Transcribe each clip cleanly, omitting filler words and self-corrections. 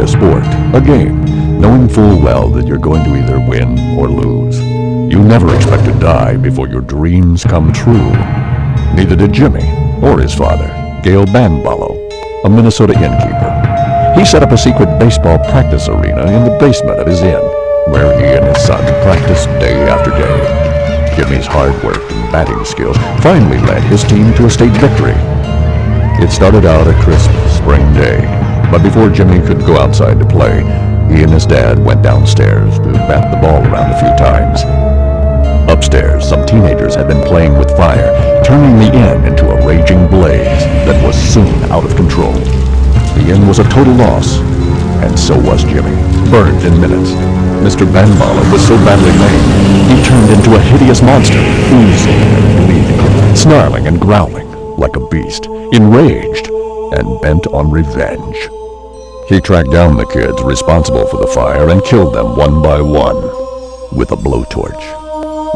a sport, a game, knowing full well that you're going to either win or lose. You never expect to die before your dreams come true. Neither did Jimmy or his father, Gail Banballo, a Minnesota innkeeper. He set up a secret baseball practice arena in the basement of his inn, where he and his son practiced day after day. Jimmy's hard work and batting skills finally led his team to a state victory. It started out a crisp spring day, but before Jimmy could go outside to play, he and his dad went downstairs to bat the ball around a few times. Upstairs, some teenagers had been playing with fire, turning the inn into a raging blaze that was soon out of control. The inn was a total loss, and so was Jimmy, burned in minutes. Mr. Banballo was so badly maimed, he turned into a hideous monster, oozing and bleeding, snarling and growling like a beast, enraged and bent on revenge. He tracked down the kids responsible for the fire and killed them one by one with a blowtorch.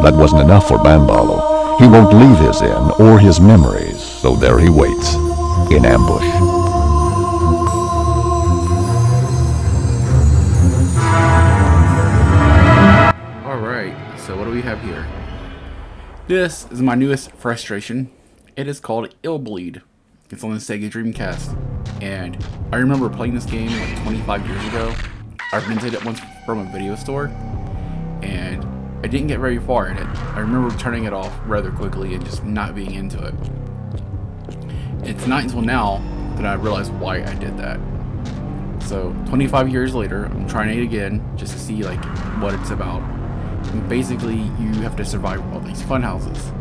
That wasn't enough for Banballo. He won't leave his inn or his memories, so there he waits, in ambush. Alright, so what do we have here? This is my newest frustration. It is called ILLBLEED. It's on the SEGA DREAMCAST. And I remember playing this game like 25 years ago. I rented it once from a video store, and I didn't get very far in it. I remember turning it off rather quickly and just not being into it. It's not until now that I realized why I did that. So 25 years later, I'm trying it again just to see like what it's about. And basically, you have to survive all these fun houses.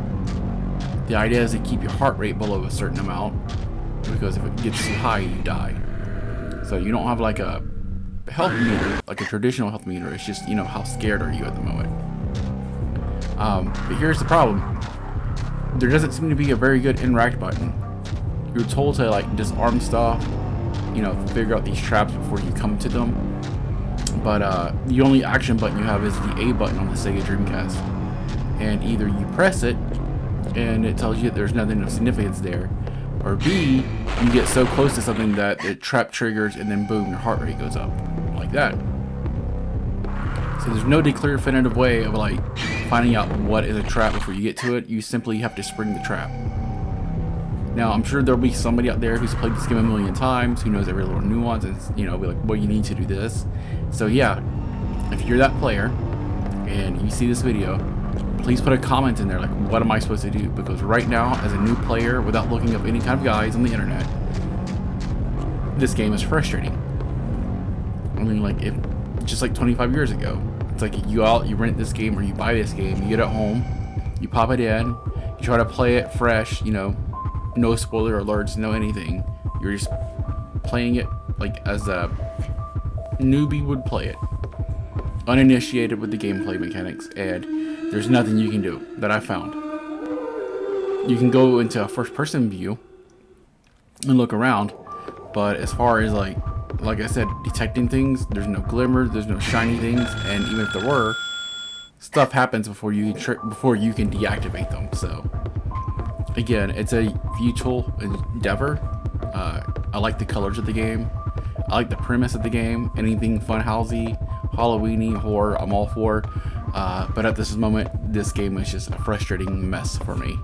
The idea is to keep your heart rate below a certain amount, because if it gets too high, you die. So you don't have like a health meter, like a traditional health meter. It's just, you know, how scared are you at the moment. But here's the problem. There doesn't seem to be a very good interact button. You're told to like disarm stuff, you know, figure out these traps before you come to them. But the only action button you have is the A button on the SEGA Dreamcast. And either you press it, and it tells you that there's nothing of significance there, or B, you get so close to something that the trap triggers and then boom, your heart rate goes up like that. So there's no clear definitive way of like finding out what is a trap before you get to it. You simply have to spring the trap. Now I'm sure there'll be somebody out there who's played this game a million times, who knows every little nuance, and you know, be like, well, you need to do this. So yeah, if you're that player and you see this video, please put a comment in there like, what am I supposed to do? Because right now, as a new player, without looking up any kind of guides on the internet, this game is frustrating. I mean, like, if just like 25 years ago, it's like you rent this game or you buy this game, you get it home, you pop it in, you try to play it fresh, you know, no spoiler alerts, no anything. You're just playing it like as a newbie would play it, uninitiated with the gameplay mechanics, and there's nothing you can do that I found. You can go into a first-person view and look around, but as far as like I said, detecting things, there's no glimmer, there's no shiny things, and even if there were, stuff happens before you can deactivate them. So again, it's a futile endeavor. I like the colors of the game. I like the premise of the game. Anything funhousey, Halloweeny, horror, I'm all for. But at this moment, this game is just a frustrating mess for me.